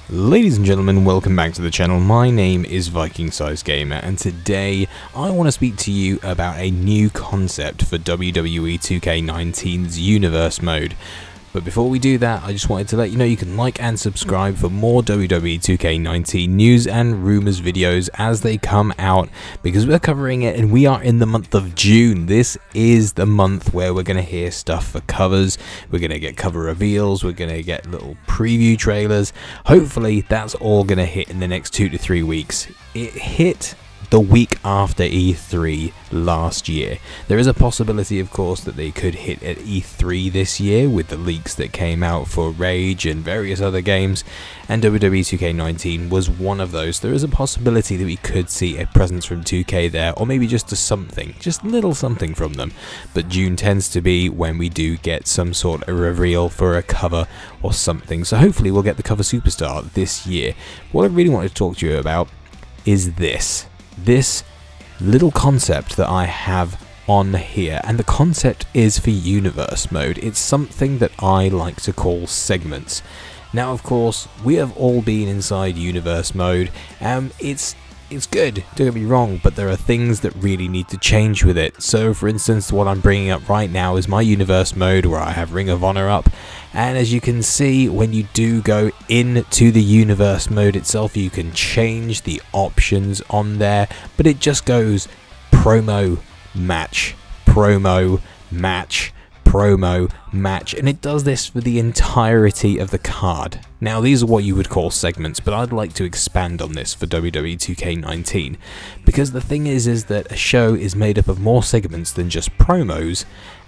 Ladies and gentlemen, welcome back to the channel. My name is VikingSizeGamer, and today I want to speak to you about a new concept for WWE 2K19's Universe Mode. But before we do that, I just wanted to let you know you can like and subscribe for more WWE 2K19 news and rumors videos as they come out, because we're covering it and we are in the month of June. This is the month where we're going to hear stuff for covers, we're going to get cover reveals, we're going to get little preview trailers. Hopefully that's all going to hit in the next 2 to 3 weeks. It hit the week after E3 last year. There is a possibility, of course, that they could hit at E3 this year with the leaks that came out for Rage and various other games, and WWE 2K19 was one of those. There is a possibility that we could see a presence from 2K there, or maybe just a little something from them. But June tends to be when we do get some sort of reveal for a cover or something, so hopefully we'll get the cover superstar this year. What I really want to talk to you about is this little concept that I have on here, and the concept is for Universe Mode. It's something that I like to call segments. Now, of course, we have all been inside Universe Mode, it's good, don't get me wrong, but there are things that really need to change with it. So for instance, what I'm bringing up right now is my Universe Mode where I have Ring of Honor up, and as you can see, when you do go into the Universe Mode itself, you can change the options on there, but it just goes promo, match, promo, match, promo, match, and it does this for the entirety of the card. Now, these are what you would call segments, but I'd like to expand on this for WWE 2K19, because the thing is that a show is made up of more segments than just promos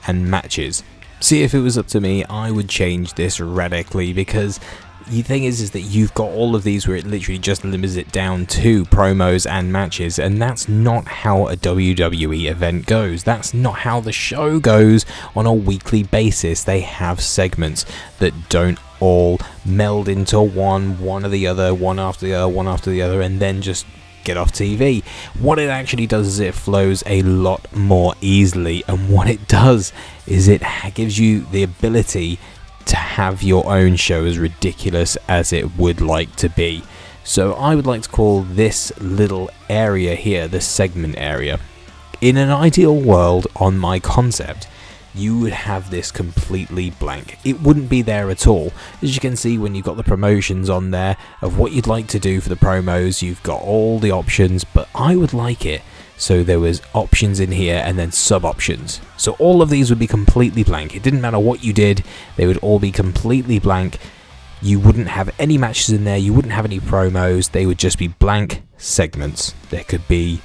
and matches. See, if it was up to me, I would change this radically, because the thing is that you've got all of these where it literally just limits it down to promos and matches, and that's not how a WWE event goes. That's not how the show goes on a weekly basis. They have segments that don't all meld into one or the other, one after the other, one after the other, and then just get off TV. What it actually does is it flows a lot more easily, and what it does is it gives you the ability to have your own show as ridiculous as it would like to be. So I would like to call this little area here the segment area. In an ideal world on my concept, you would have this completely blank. It wouldn't be there at all. As you can see, when you've got the promotions on there of what you'd like to do for the promos, you've got all the options, but I would like it so there was options in here and then sub options. So all of these would be completely blank. It didn't matter what you did, they would all be completely blank. You wouldn't have any matches in there, you wouldn't have any promos, they would just be blank segments. There could be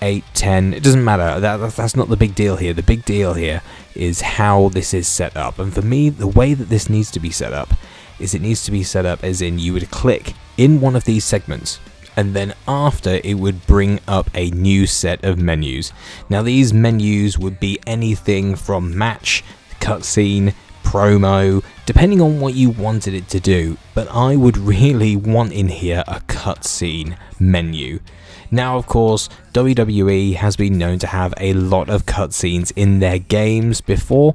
8, 10, it doesn't matter, that's not the big deal here. The big deal here is how this is set up, and for me, the way that this needs to be set up is it needs to be set up as in you would click in one of these segments, and then after it would bring up a new set of menus. Now these menus would be anything from match, cutscene, promo, depending on what you wanted it to do, but I would really want in here a cutscene menu. Now, of course, WWE has been known to have a lot of cutscenes in their games before,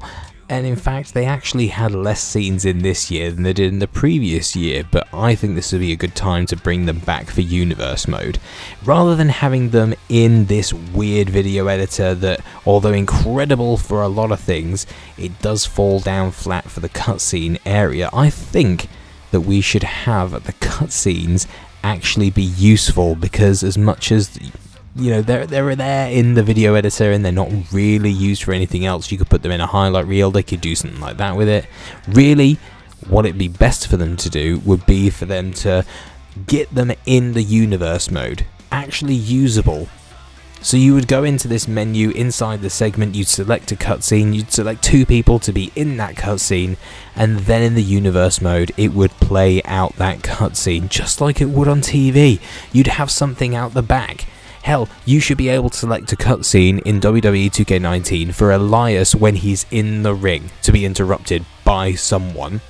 and in fact they actually had less scenes in this year than they did in the previous year, but I think this would be a good time to bring them back for Universe Mode. Rather than having them in this weird video editor that, although incredible for a lot of things, it does fall down flat for the cutscene area, I think that we should have the cutscenes actually be useful, because as much as, you know, they're there in the video editor and they're not really used for anything else, you could put them in a highlight reel, they could do something like that with it. Really, what it'd be best for them to do would be for them to get them in the Universe Mode, actually usable. So you would go into this menu inside the segment, you'd select a cutscene, you'd select 2 people to be in that cutscene, and then in the Universe Mode it would play out that cutscene just like it would on TV. You'd have something out the back. Hell, you should be able to select a cutscene in WWE 2K19 for Elias when he's in the ring to be interrupted by someone.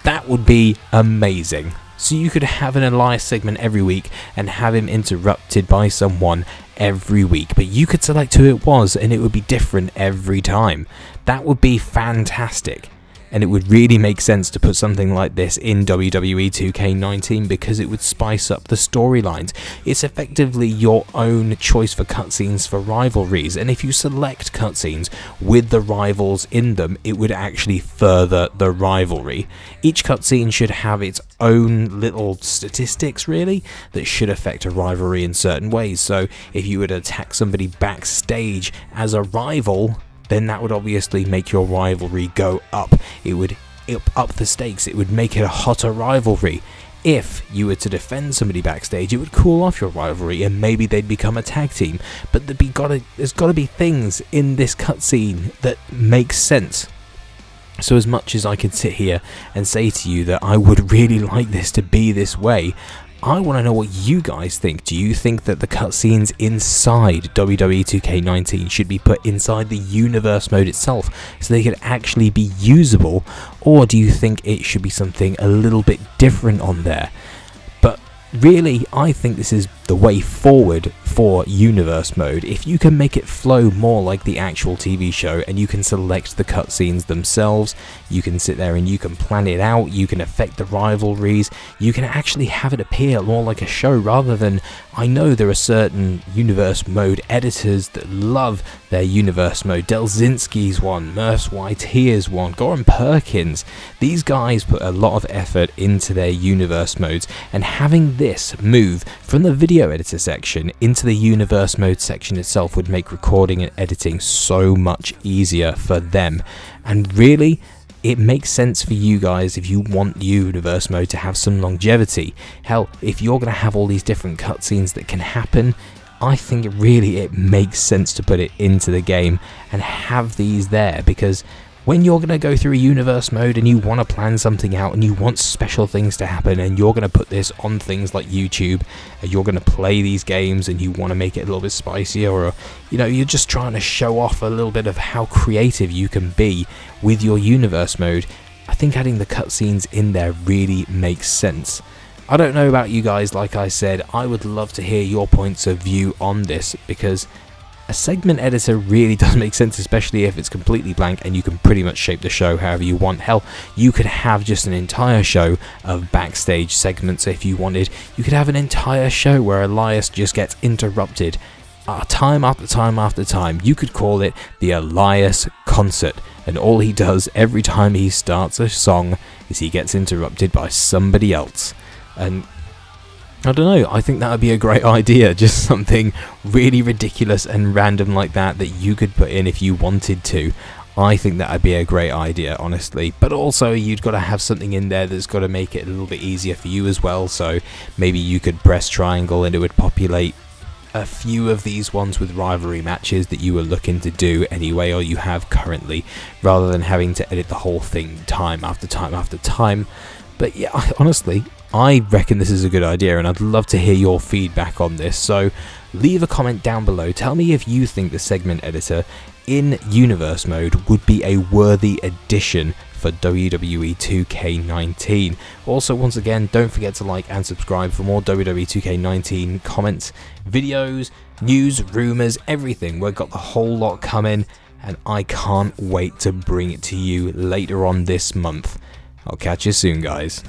That would be amazing. So you could have an Elias segment every week and have him interrupted by someone every week, but you could select who it was and it would be different every time. That would be fantastic. And it would really make sense to put something like this in WWE 2K19 because it would spice up the storylines. It's effectively your own choice for cutscenes for rivalries, and if you select cutscenes with the rivals in them, it would actually further the rivalry. Each cutscene should have its own little statistics, really, that should affect a rivalry in certain ways. So if you would attack somebody backstage as a rival, then that would obviously make your rivalry go up. It would up the stakes. It would make it a hotter rivalry. If you were to defend somebody backstage, it would cool off your rivalry and maybe they'd become a tag team. But there's got to be things in this cutscene that make sense. So as much as I could sit here and say to you that I would really like this to be this way, I want to know what you guys think. Do you think that the cutscenes inside WWE 2K19 should be put inside the universe mode itself so they could actually be usable, or do you think it should be something a little bit different on there? But really, I think this is the way forward for universe mode. If you can make it flow more like the actual TV show and you can select the cutscenes themselves, you can sit there and you can plan it out, you can affect the rivalries, you can actually have it appear more like a show rather than, I know there are certain universe mode editors that love their universe mode. Delzinski's one, Merce White's one, Goran Perkins. These guys put a lot of effort into their universe modes, and having this move from the video editor section into the universe mode section itself would make recording and editing so much easier for them. And really, it makes sense for you guys if you want universe mode to have some longevity. Hell, if you're going to have all these different cutscenes that can happen, I think it makes sense to put it into the game and have these there, because when you're going to go through a universe mode and you want to plan something out and you want special things to happen and you're going to put this on things like YouTube and you're going to play these games and you want to make it a little bit spicier, or you're just trying to show off a little bit of how creative you can be with your universe mode, I think adding the cutscenes in there really makes sense. I don't know about you guys, like I said, I would love to hear your points of view on this, because a segment editor really does make sense, especially if it's completely blank and you can pretty much shape the show however you want. Hell, you could have just an entire show of backstage segments if you wanted. You could have an entire show where Elias just gets interrupted time after time after time. You could call it the Elias concert, and all he does every time he starts a song is he gets interrupted by somebody else. And I don't know, I think that would be a great idea, just something really ridiculous and random like that you could put in if you wanted to. I think that would be a great idea, honestly. But also, you've got to have something in there that's got to make it a little bit easier for you as well. So maybe you could press triangle and it would populate a few of these ones with rivalry matches that you were looking to do anyway, or you have currently, rather than having to edit the whole thing time after time after time. But yeah, honestly, I reckon this is a good idea, and I'd love to hear your feedback on this. So leave a comment down below. Tell me if you think the segment editor in universe mode would be a worthy addition for WWE 2K19. Also, once again, don't forget to like and subscribe for more WWE 2K19 comments, videos, news, rumours, everything. We've got the whole lot coming, and I can't wait to bring it to you later on this month. I'll catch you soon, guys.